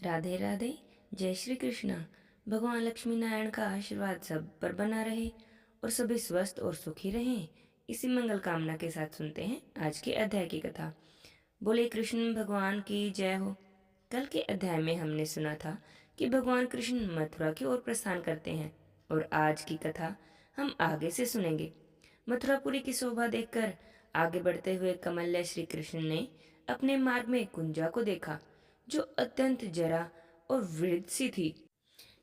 राधे राधे। जय श्री कृष्णा। भगवान लक्ष्मी नारायण का आशीर्वाद सब पर बना रहे और सभी स्वस्थ और सुखी रहें, इसी मंगल कामना के साथ सुनते हैं आज के अध्याय की कथा। बोले कृष्ण भगवान की जय हो। कल के अध्याय में हमने सुना था कि भगवान कृष्ण मथुरा की ओर प्रस्थान करते हैं और आज की कथा हम आगे से सुनेंगे। मथुरापुरी की शोभा देखकर आगे बढ़ते हुए कमल्य श्री कृष्ण ने अपने मार्ग में कुंजा को देखा, जो अत्यंत जरा और वृद्ध सी थी।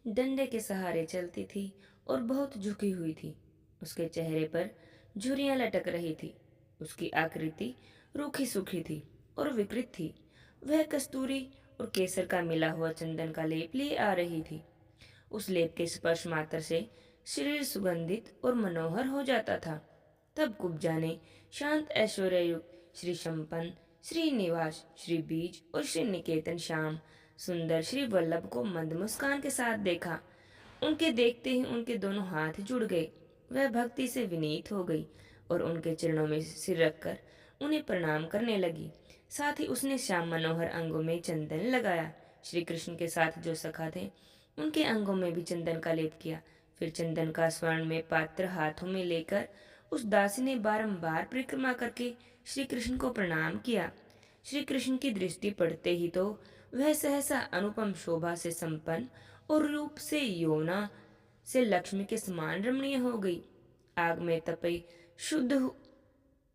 डंडे के सहारे चलती थी और बहुत झुकी हुई थी। उसके चेहरे पर झुर्रियां लटक रही थी। उसकी आकृति रूखी सूखी थी और विकृत थी। वह कस्तूरी और केसर का मिला हुआ चंदन का लेप लिए आ रही थी। उस लेप के स्पर्श मात्र से शरीर सुगंधित और मनोहर हो जाता था। तब कुब्जा ने शांत ऐश्वर्य युक्त श्री संपन्न, श्री निवास, श्री बीज और श्री निकेतन श्याम सुंदर श्री वल्लभ को मंद मुस्कान के साथ देखा। उनके देखते ही उनके दोनों हाथ जुड़ गए। वह भक्ति से विनीत हो गई और उनके चरणों में सिर रखकर उन्हें प्रणाम करने लगी। साथ ही उसने श्याम मनोहर अंगों में चंदन लगाया। श्री कृष्ण के साथ जो सखा थे उनके अंगों में भी चंदन का लेप किया। फिर चंदन का स्वर्ण में पात्र हाथों में लेकर उस दासी ने बारंबार परिक्रमा करके श्री कृष्ण को प्रणाम किया। श्री कृष्ण की दृष्टि पड़ते ही तो वह सहसा अनुपम शोभा से संपन्न और रूप से यौना से लक्ष्मी के समान रमणीय हो गई। आग में तपई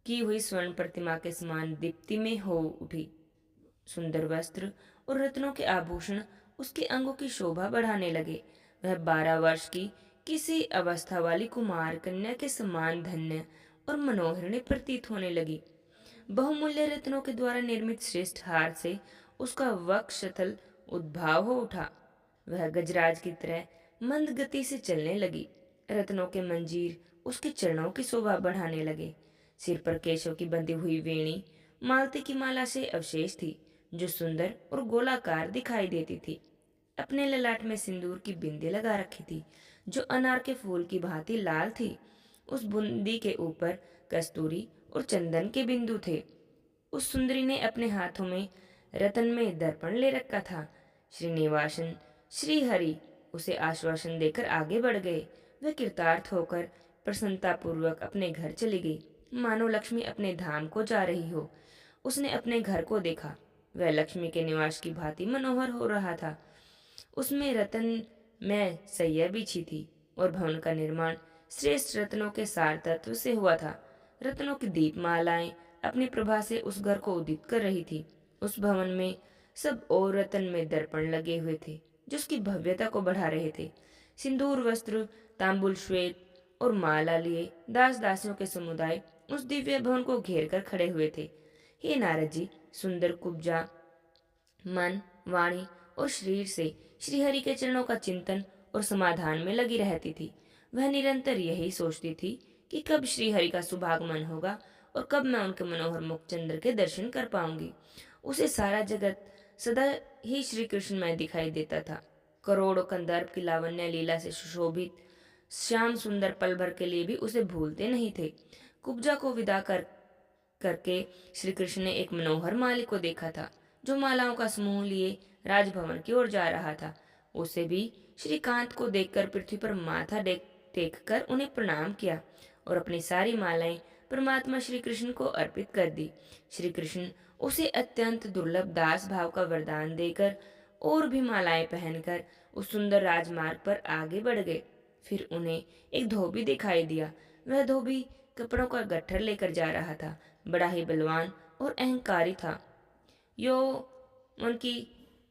की हुई स्वर्ण प्रतिमा के समान दीप्ति में हो उठी। सुंदर वस्त्र और रत्नों के आभूषण उसके अंगों की शोभा बढ़ाने लगे। वह 12 वर्ष की किसी अवस्था वाली कुमार कन्या के समान धन्य और मनोहरणी प्रतीत होने लगी। बहुमूल्य रत्नों के द्वारा निर्मित श्रेष्ठ हार से उसका वक्षस्थल उद्भाव हो उठा। वह गजराज की तरह मंद गति से चलने लगी। रत्नों के मंजीर उसके चरणों की शोभा बढ़ाने लगे। सिर पर केशों की बंधी हुई वेणी मालती की माला से अवशेष थी, जो सुंदर और गोलाकार दिखाई देती थी। अपने ललाट में सिंदूर की बिंदी लगा रखी थी, जो अनार के फूल की भांति लाल थी। उस बूंदी के ऊपर कस्तूरी और चंदन के बिंदु थे। उस सुंदरी ने अपने हाथों में रतन में दर्पण ले रखा था। श्रीनिवासन श्री हरि उसे आश्वासन देकर आगे बढ़ गए। वह कृतार्थ होकर प्रसन्नतापूर्वक अपने घर चली गई, मानो लक्ष्मी अपने धाम को जा रही हो। उसने अपने घर को देखा। वह लक्ष्मी के निवास की भांति मनोहर हो रहा था। उसमें रतन में सैया बिछी थी और भवन का निर्माण श्रेष्ठ रत्नों के सार तत्व से हुआ था। रत्नों की दीपमालाएं अपनी प्रभा से उस घर को उदित कर रही थी। उस भवन में सब और रत्न में दर्पण लगे हुए थे, जो उसकी भव्यता को बढ़ा रहे थे। सिंदूर वस्त्र, तांबुल श्वेत और माला लिए दास दासियों के समुदाय उस दिव्य भवन को घेर कर खड़े हुए थे। हे नारद जी, सुंदर कुब्जा मन, वाणी और शरीर से श्रीहरि के चरणों का चिंतन और समाधान में लगी रहती थी। वह निरंतर यही सोचती थी कि कब श्रीहरि का सुभागमन होगा और कब मैं उनके मनोहर मुखचंद्र के दर्शन कर पाऊंगी। उसे सारा जगत सदा ही श्री कृष्ण में दिखाई देता था। करोड़ों कंदर्प की लावण्य लीला से सुशोभित श्याम सुंदर पल भर के लिए भी उसे भूलते नहीं थे। कुब्जा को विदा करके श्री कृष्ण ने एक मनोहर माली को देखा था, जो मालाओं का समूह लिए राजभवन की ओर जा रहा था। उसे भी श्रीकांत को देखकर पृथ्वी पर माथा टेक कर उन्हें प्रणाम किया और अपनी सारी मालाएं परमात्मा श्री कृष्ण को अर्पित कर दी। श्री कृष्ण उसे अत्यंत दुर्लभ दास भाव का वरदान देकर और भी मालाएं पहनकर उस सुंदर राजमार्ग पर आगे बढ़ गए। फिर उन्हें एक धोबी दिखाई दिया। वह धोबी कपड़ों का गट्ठर लेकर जा रहा था। बड़ा ही बलवान और अहंकारी था। यो उनकी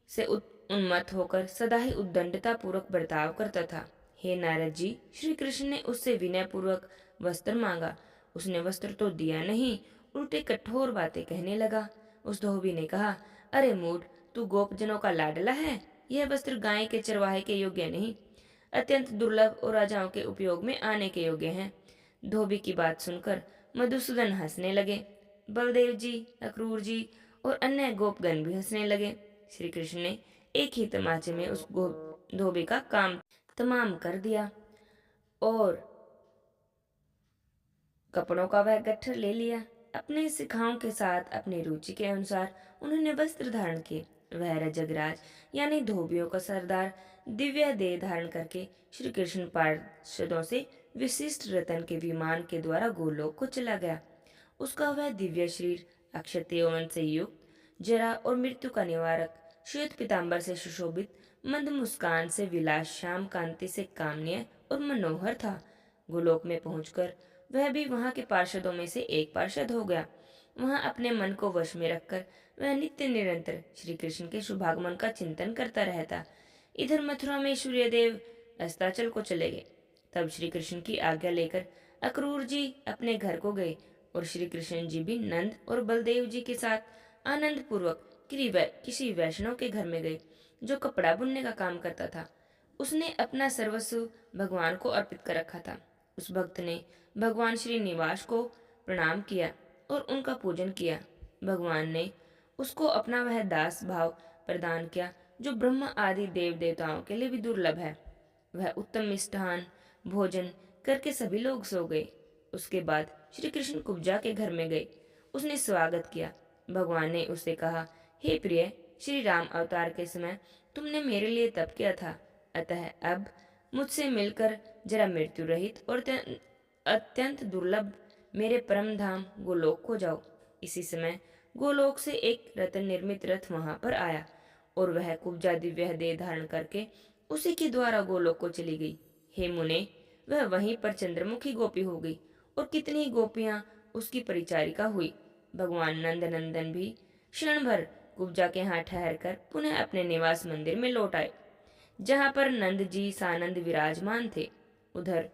से उन्मत्त होकर सदा ही उद्दंडता पूर्वक बर्ताव करता था। हे नारद जी, श्री कृष्ण ने उससे विनय पूर्वक वस्त्र मांगा। उसने वस्त्र तो दिया नहीं, उल्टे कठोर बातें कहने लगा। उस धोबी ने कहा, अरे मूढ़, तू गोपजनों का लाडला है। यह वस्त्र गाय के चरवाहे के योग्य नहीं, अत्यंत दुर्लभ और राजाओं के उपयोग में आने के योग्य हैं। धोबी की बात सुनकर मधुसूदन हंसने लगे। बलदेव जी, अक्रूर जी और अन्य गोपगण भी हंसने लगे। श्री कृष्ण ने एक ही तमाचे में उस धोबी का काम तमाम कर दिया और कपड़ों का वह गट्ठर ले लिया। अपने सिखाओं के साथ अपनी रुचि के अनुसार उन्होंने वस्त्र धारण किए। वह रजगराज यानी धोबियों का सरदार दिव्य देह धारण करके श्री कृष्ण पार्षदों से विशिष्ट रतन के विमान के द्वारा गोलोक को चला गया। उसका वह दिव्य शरीर अक्षत यौवन से युक्त, जरा और मृत्यु का निवारक, श्वेत पीतांबर से सुशोभित, मंद मुस्कान से विलास, श्याम कांति से कामनीय और मनोहर था। गोलोक में पहुंचकर वह भी वहां के पार्षदों में से एक पार्षद हो गया। वहां अपने मन को वश में रखकर वह नित्य निरंतर श्री कृष्ण के शुभागमन का चिंतन करता रहता। इधर मथुरा में सूर्यदेव अस्ताचल को चले गए। तब श्री कृष्ण की आज्ञा लेकर अक्रूर जी अपने घर को गए और श्री कृष्ण जी भी नंद और बलदेव जी के साथ आनंद पूर्वक किसी वैष्णव के घर में गए जो कपड़ा बुनने का काम करता था। उसने अपना सर्वस्व भगवान को अर्पित कर रखा था। उस भक्त ने भगवान श्री निवास को प्रणाम किया और उनका पूजन किया। भगवान ने उसको अपना वह दास भाव प्रदान किया जो ब्रह्मा आदि देव देवताओं के लिए भी दुर्लभ है। वह उत्तम मिष्ठान भोजन करके सभी लोग सो गए। उसके बाद श्री कृष्ण कुब्जा के घर में गए। उसने स्वागत किया। भगवान ने उससे कहा, हे प्रिय, श्री राम अवतार के समय तुमने मेरे लिए तप किया था, अतः अब मुझसे मिलकर जरा मृत्यु रहित और अत्यंत दुर्लभ मेरे परम धाम गोलोक को जाओ। इसी समय गोलोक से एक रत्न निर्मित रथ वहां पर आया और वह कुब्जा दिव्य देह धारण करके उसी के द्वारा गोलोक को चली गई। हे मुने, वह वहीं पर चंद्रमुखी गोपी हो गई और कितनी ही गोपियां उसकी परिचारिका हुई। भगवान नंद नंदन भी क्षण भर कुब्जा के यहाँ ठहर कर पुनः अपने निवास मंदिर में लौट आए, जहाँ पर नंद जी सानंद विराजमान थे। उधर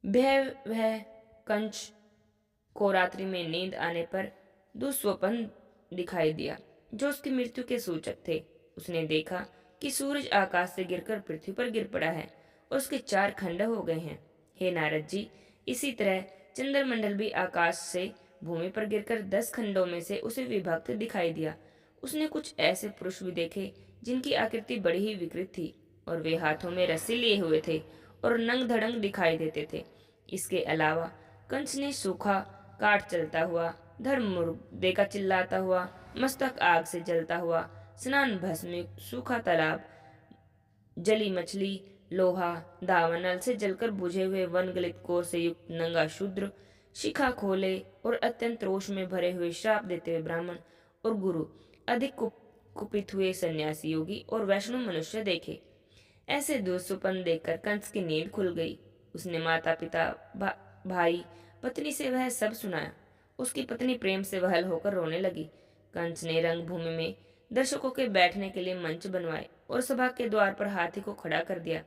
वह कंच को रात्रि में नींद आने पर दुस्वप्न दिखाई दिया जो उसकी मृत्यु के सूचक थे। उसने देखा कि सूरज आकाश से गिरकर पृथ्वी पर गिर पड़ा है और उसके 4 खंड हो गए हैं। हे नारद जी, इसी तरह चंद्रमंडल भी आकाश से भूमि पर गिरकर 10 खंडों में से उसे विभक्त दिखाई दिया। उसने कुछ ऐसे पुरुष भी देखे जिनकी आकृति बड़ी ही विकृत थी और वे हाथों में रस्सी लिए हुए थे और नंग धड़ंग दिखाई देते थे। इसके अलावा कंस ने सूखा काठ चलता हुआ, धर्म मुर्दे का चिल्लाता हुआ, मस्तक आग से जलता हुआ, स्नान भस्म सूखा तालाब, जली मछली, लोहा, दावानल से जलकर बुझे हुए वन गलित कोर से युक्त नंगा शूद्र, शिखा खोले और अत्यंत रोष में भरे हुए श्राप देते हुए ब्राह्मण और गुरु, अधिक कुपित हुए सन्यासी योगी और वैष्णव मनुष्य देखे। ऐसे दुःस्वप्न देखकर कंस की नींद खुल गई। उसने माता पिता भाई पत्नी से वह सब सुनाया। उसकी पत्नी प्रेम से वहल होकर रोने लगी। कंस ने रंगभूमि में दर्शकों के बैठने के लिए मंच बनवाए और सभा के द्वार पर हाथी को खड़ा कर दिया।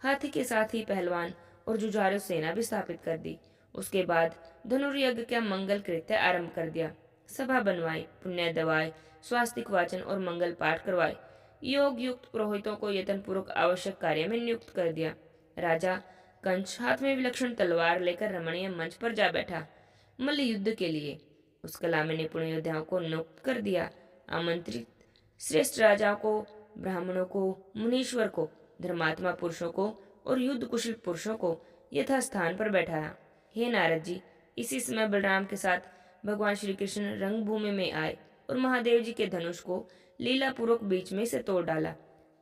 हाथी के साथ ही पहलवान और जुझारू सेना भी स्थापित कर दी। उसके बाद धनुर्यज्ञ का मंगल कृत्य आरंभ कर दिया। सभा बनवाई, पुण्य दवाए, स्वास्तिक वाचन और मंगल पाठ करवाए। योग युक्त पुरोहितों को यत्नपूर्वक आवश्यक कार्य में नियुक्त कर दिया। राजा कंस हाथ में विलक्षण तलवार लेकर रमणीय मंच पर जा बैठा मल्ल युद्ध के लिए। उस कला में निपुण योद्धाओं को नियुक्त कर दिया। आमंत्रित श्रेष्ठ राजाओं को, ब्राह्मणों को, मुनीश्वर को, धर्मात्मा पुरुषों को और युद्ध कुशल पुरुषों को यथा स्थान पर बैठाया। हे नारद जी, इसी समय बलराम के साथ भगवान श्री कृष्ण रंगभूमि में आए और महादेव जी के धनुष को लीलापूर्वक बीच में से तोड़ डाला।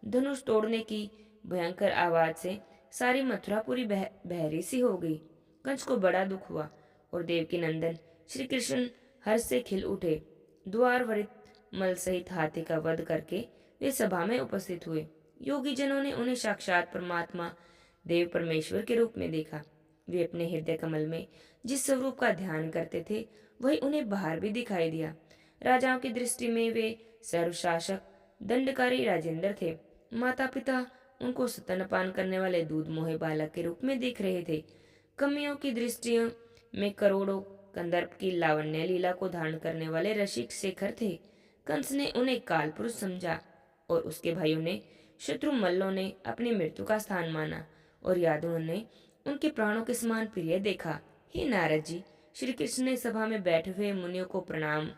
धनुष तोड़ने की भयंकर आवाज से सारी मथुरा पूरी बहरी सी हो गई। कंस को बड़ा दुख हुआ और देवकी नंदन श्री कृष्ण हर्ष से खिल उठे। द्वार वरित मल सहित हाथी का वध करके वे सभा में उपस्थित हुए। योगी जनों ने उन्हें साक्षात परमात्मा देव परमेश्वर के रूप में देखा। वे अपने हृदय कमल में जिस स्वरूप का ध्यान करते थे वही उन्हें बाहर भी दिखाई दिया। राजाओं की दृष्टि में वे सर्वशासक दंडकारी राजेंद्र थे। माता पिता उनको स्तनपान करने वाले दूध मोहे बालक के रूप में देख रहे थे। कमियों की दृष्टियों में करोड़ों कंदर्प की लावण्य लीला को धारण करने वाले रसिक शेखर थे। कंस ने उन्हें काल पुरुष समझा और उसके भाइयों ने, शत्रु मल्लों ने अपनी मृत्यु का स्थान माना और यादवों ने उनके प्राणों के समान प्रिय देखा। हे नारद जी, श्री कृष्ण ने सभा में बैठे हुए मुनियों को प्रणाम,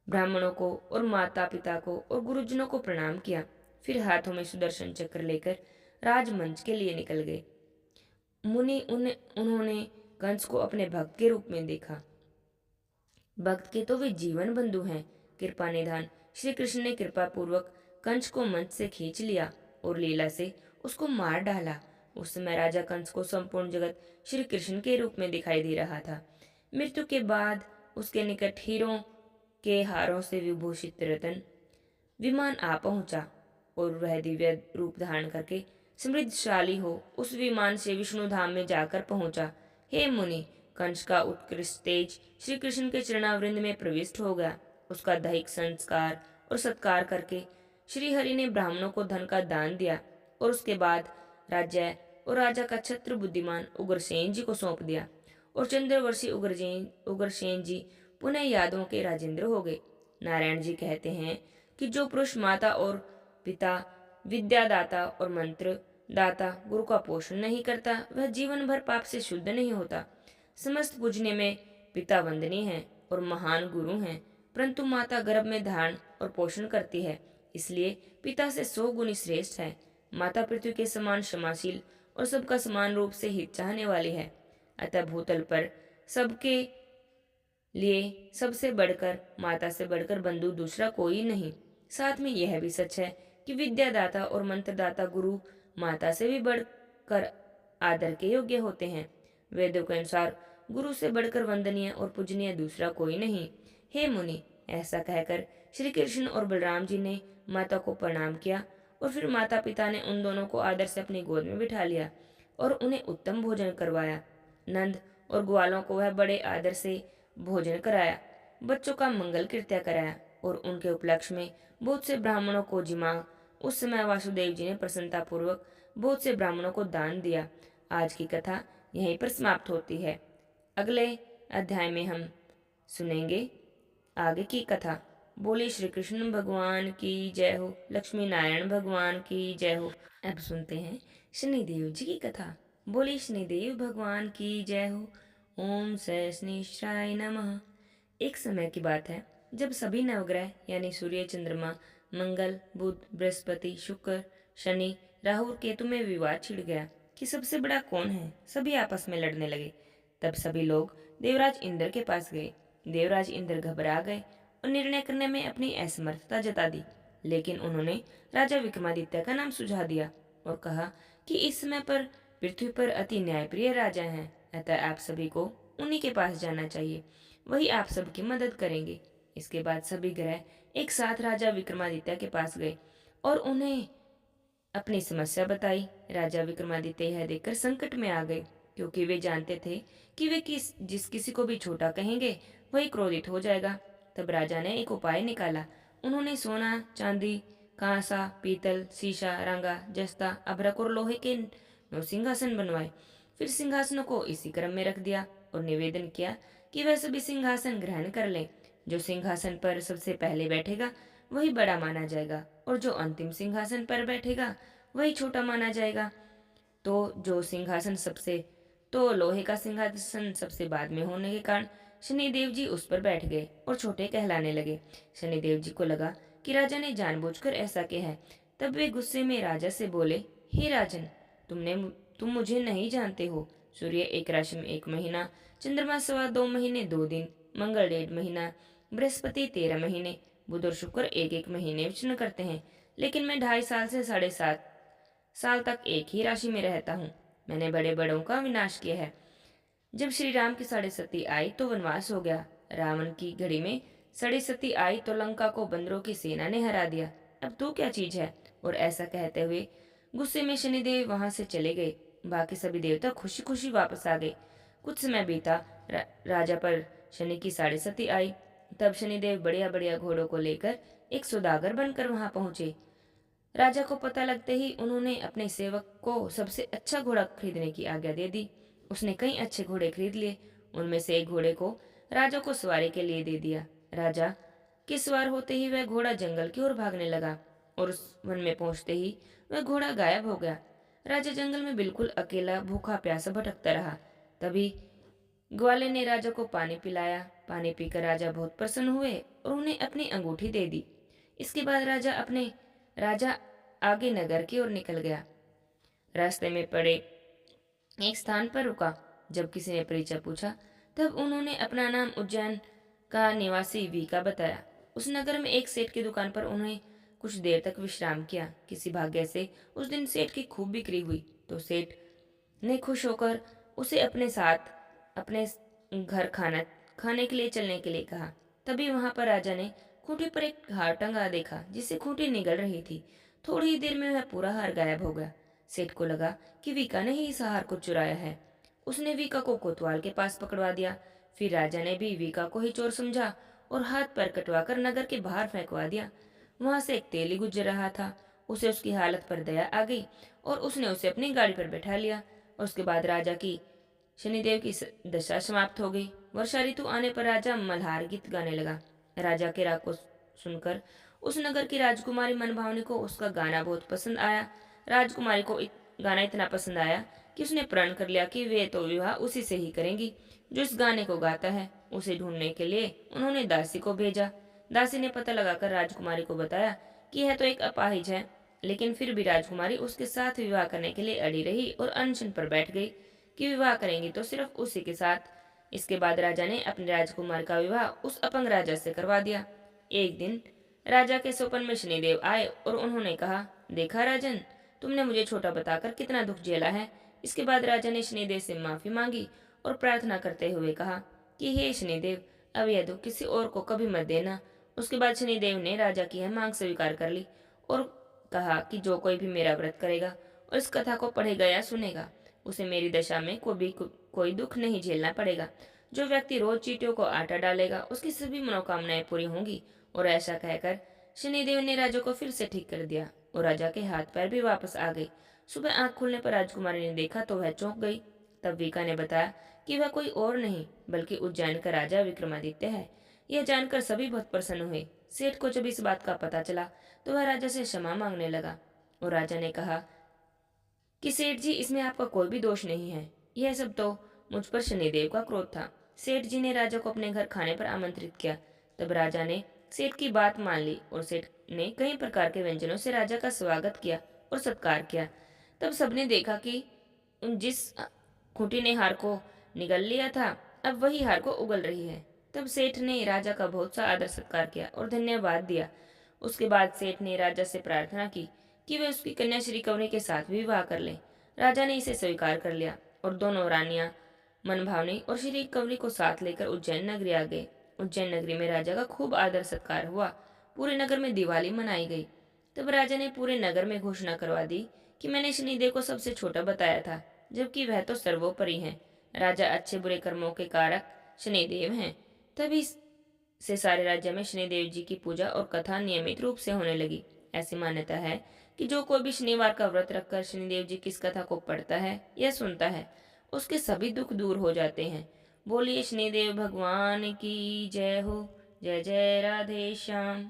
ब्राह्मणों को और माता पिता को और गुरुजनों को प्रणाम किया। फिर हाथों में सुदर्शन चक्र लेकर राजमंच के लिए निकल गए। उन्होंने कंस को अपने भक्त के रूप में देखा। भक्त के तो वे जीवन बंधु हैं। कृपा निधान श्री कृष्ण ने कृपा पूर्वक कंस को मंच से खींच लिया और लीला से उसको मार डाला। उस समय राजा कंस को संपूर्ण जगत श्री कृष्ण के रूप में दिखाई दे रहा था। मृत्यु के बाद उसके निकट हीरों के हारों से विभूषित रतन विमान आ पहुंचा और वह दिव्य रूप धारण करके समृद्धशाली हो उस विमान से विष्णु धाम में जाकर पहुंचा। हे मुनि, कंस का उत्कृष्ट तेज श्री कृष्ण के चरणावृंद में प्रविष्ट हो गया। उसका दैहिक संस्कार और सत्कार करके श्री हरि ने ब्राह्मणों को धन का दान दिया और उसके बाद राज्य और राजा का छत्र बुद्धिमान उग्रसेन जी को सौंप दिया और चंद्रवर्षी उग्रसेन जी पुनः यादवों के राजेंद्र हो गए। नारायण जी कहते हैं कि जो पुरुष माता और पिता, विद्यादाता और मंत्र दाता गुरु का पोषण नहीं करता, वह जीवन भर पाप से शुद्ध नहीं होता। समस्त पूजने में पिता वंदनीय हैं और महान गुरु हैं, परंतु माता गर्भ में धारण और पोषण करती है, इसलिए पिता से 100 गुनी श्रेष्ठ है। माता पृथ्वी के समान क्षमाशील और सबका समान रूप से हित चाहने वाली है। अतः भूतल पर सबके लिए सबसे बढ़कर, माता से बढ़कर बंधु दूसरा कोई नहीं। साथ में यह भी सच है कि विद्यादाता और मंत्रदाता गुरु माता से भी बढ़कर आदर के योग्य होते हैं। वेदों के अनुसार गुरु से बढ़कर वंदनीय और पूजनीय दूसरा कोई नहीं। हे मुनि, ऐसा कहकर श्री कृष्ण और बलराम जी ने माता को प्रणाम किया और फिर माता पिता ने उन दोनों को आदर से अपनी गोद में बिठा लिया और उन्हें उत्तम भोजन करवाया। नंद और ग्वालों को वह बड़े आदर से भोजन कराया, बच्चों का मंगल कृत्य कराया और उनके उपलक्ष्य में बहुत से ब्राह्मणों को जिमा। उस समय वासुदेव जी ने प्रसन्नता पूर्वक बहुत से ब्राह्मणों को दान दिया। आज की कथा यहीं पर समाप्त होती है। अगले अध्याय में हम सुनेंगे आगे की कथा। बोले श्री कृष्ण भगवान की जय हो, लक्ष्मी नारायण भगवान की जय हो। अब सुनते हैं शनिदेव जी की कथा। बोले शनिदेव भगवान की जय हो। ओम सहस्निशाय नमः। एक समय की बात है जब सभी नवग्रह यानी सूर्य, चंद्रमा, मंगल, बुध, बृहस्पति, शुक्र, शनि, राहु और केतु में विवाद छिड़ गया कि सबसे बड़ा कौन है। सभी आपस में लड़ने लगे। तब सभी लोग देवराज इंद्र के पास गए। देवराज इंद्र घबरा गए और निर्णय करने में अपनी असमर्थता जता दी, लेकिन उन्होंने राजा विक्रमादित्य का नाम सुझा दिया और कहा कि इस समय पर पृथ्वी पर अति न्यायप्रिय राजा हैं, अतः आप सभी को उन्हीं के पास जाना चाहिए, वही आप सबकी मदद करेंगे। इसके बाद सभी ग्रह एक साथ राजा विक्रमादित्य के पास गए और उन्हें अपनी समस्या बताई। राजा विक्रमादित्य यह देखकर संकट में आ गए, क्योंकि वे जानते थे कि वे जिस किसी को भी छोटा कहेंगे वही क्रोधित हो जाएगा। तब राजा ने एक उपाय निकाला। उन्होंने सोना, चांदी, कांसा, पीतल, शीशा, रंगा, जस्ता, अभ्रक और लोहे के 9 सिंहासन बनवाए। फिर सिंहासनों को इसी क्रम में रख दिया और निवेदन किया कि वह सभी सिंहासन ग्रहण कर लें। जो सिंहासन पर सबसे पहले बैठेगा वही बड़ा माना जाएगा और जो अंतिम सिंहासन पर बैठेगा वही छोटा माना जाएगा। तो लोहे का सिंहासन सबसे बाद में होने के कारण शनिदेव जी उस पर बैठ गए और छोटे कहलाने लगे। शनिदेव जी को लगा कि राजा ने जानबूझकर ऐसा किया है। तब वे गुस्से में राजा से बोले, हे राजन, तुम मुझे नहीं जानते हो। सूर्य एक राशि में 1 महीना, चंद्रमा 2.25 महीने 2 दिन, मंगल 1.5 महीना, बृहस्पति 13 महीने, बुध और शुक्र 1-1 महीने विचरण करते हैं, लेकिन मैं 2.5 साल से 7.5 साल तक एक ही राशि में रहता हूँ। मैंने बड़े बड़ों का विनाश किया है। जब श्री राम की 7.5 आई तो वनवास हो गया। रावण की घड़ी में 7.5 आई तो लंका को बंदरों की सेना ने हरा दिया। अब तू क्या चीज है। और ऐसा कहते हुए गुस्से में शनिदेव वहां से चले गए। बाकी सभी देवता खुशी खुशी वापस आ गए। कुछ समय बीता, राजा पर शनि की 7.5 आई। तब शनिदेव बढ़िया बढ़िया घोड़ों को लेकर एक सौदागर बनकर वहां पहुंचे। राजा को पता लगते ही उन्होंने अपने सेवक को सबसे अच्छा घोड़ा खरीदने की आज्ञा दे दी। उसने कई अच्छे घोड़े खरीद लिए। उनमें से एक घोड़े को राजा को सवारी के लिए दे दिया। राजा के सवार होते ही वह घोड़ा जंगल की ओर भागने लगा और उस वन में पहुंचते ही वह घोड़ा गायब हो गया। राजा जंगल में बिल्कुल अकेला भूखा प्यासा भटकता रहा। तभी ग्वाले ने राजा को पानी पिलाया। पानी पीकर राजा बहुत प्रसन्न हुए और उन्हें अपनी अंगूठी दे दी। इसके बाद राजा आगे नगर की ओर निकल गया। रास्ते में पड़े एक स्थान पर रुका। जब किसी ने परिचय पूछा तब उन्होंने अपना नाम उज्जैन का निवासी वीका बताया। उस नगर में एक सेठ की दुकान पर उन्हें कुछ देर तक विश्राम किया। किसी भाग्य से उस दिन सेठ की खूब बिक्री हुई, तो सेठ ने खुश होकर उसे अपने साथ अपने घर खाना खाने के लिए चलने के लिए कहा। तभी वहां पर राजा ने खूंटी पर एक हार टंगा देखा, जिससे खूंटी निगल रही थी। थोड़ी ही देर में वह पूरा हार गायब हो गया। सेठ को लगा कि वीका ने ही इस हार को चुराया है। उसने वीका को कोतवाल के पास पकड़वा दिया। फिर राजा ने भी वीका को ही चोर समझा और हाथ पैर कटवाकर नगर के बाहर फेंकवा दिया। वहां से एक तेली गुजर रहा था। उसे उसकी हालत पर दया आ गई और उसने उसे अपनी गाड़ी पर बैठा लिया। उसके बाद राजा की शनिदेव की दशा समाप्त हो गई। वर्षा ऋतु आने पर राजा मल्हार गीत गाने लगा। राजा के राग को सुनकर उस नगर की राजकुमारी मनभावनी को उसका गाना बहुत पसंद आया। राजकुमारी को गाना इतना पसंद आया कि उसने प्रण कर लिया कि वे तो विवाह उसी से ही करेंगी जो इस गाने को गाता है। उसे ढूंढने के लिए उन्होंने दासी को भेजा। दासी ने पता लगाकर राजकुमारी को बताया कि यह तो एक अपाहिज है, लेकिन फिर भी राजकुमारी उसके साथ विवाह करने के लिए अड़ी रही और अनशन पर बैठ गई कि विवाह करेंगी तो सिर्फ उसी के साथ। इसके बाद राजा ने अपनी राजकुमार का विवाह उस अपंग राजा से करवा दिया। एक दिन राजा के स्वप्न में शनिदेव आए और उन्होंने कहा, देखा राजन, तुमने मुझे छोटा बताकर कितना दुख झेला है। इसके बाद राजा ने शनिदेव से माफी मांगी और प्रार्थना करते हुए कहा कि हे शनिदेव, अब यह दुख किसी और को कभी मत देना। उसके बाद शनिदेव ने राजा की यह मांग स्वीकार कर ली और कहा कि जो कोई भी मेरा व्रत करेगा और इस कथा को पढ़ेगा या सुनेगा, उसे मेरी दशा में कोई दुख नहीं झेलना पड़ेगा। जो व्यक्ति रोज चींटियों को आटा डालेगा, उसकी सभी मनोकामनाएं पूरी होंगी। और ऐसा कहकर शनिदेव ने राजा को फिर से ठीक कर दिया और राजा के हाथ पैर भी वापस आ गए। सुबह आंख खुलने पर राजकुमारी ने देखा तो वह चौंक गई। तब वीका ने बताया कि वह कोई और नहीं बल्कि उज्जैन का राजा विक्रमादित्य है। यह जानकर सभी बहुत प्रसन्न हुए। सेठ को जब इस बात का पता चला तो वह राजा से क्षमा मांगने लगा और राजा ने कहा कि सेठ जी, इसमें आपका कोई भी दोष नहीं है। यह सब तो मुझ पर शनिदेव का क्रोध था। सेठ जी ने राजा को अपने घर खाने पर आमंत्रित किया। तब राजा ने सेठ की बात मान ली और सेठ ने कई प्रकार के व्यंजनों से राजा का स्वागत किया और सत्कार किया। तब सबने देखा कि जिस खूंटी ने हार को निगल लिया था, अब वही हार को उगल रही है। तब सेठ ने राजा का बहुत सा आदर सत्कार किया और धन्यवाद दिया। उसके बाद सेठ ने राजा से प्रार्थना की कि वे उसकी कन्या श्री कंवरी के साथ विवाह कर लें। राजा ने इसे स्वीकार कर लिया और दोनों रानियां मनभावनी और श्री कंवरी को साथ लेकर उज्जैन नगरी आ गए। उज्जैन नगरी में राजा का खूब आदर सत्कार हुआ। पूरे नगर में दिवाली मनाई गई। तब राजा ने पूरे नगर में घोषणा करवा दी कि मैंने शनिदेव को सबसे छोटा बताया था, जबकि वह तो सर्वोपरि है। राजा अच्छे बुरे कर्मों के कारक शनिदेव हैं। तभी से सारे राज्य में शनिदेव जी की पूजा और कथा नियमित रूप से होने लगी। ऐसी मान्यता है कि जो कोई भी शनिवार का व्रत रखकर शनिदेव जी की इस कथा को पढ़ता है या सुनता है, उसके सभी दुख दूर हो जाते हैं। बोलिए शनिदेव भगवान की जय हो। जय जय राधे श्याम।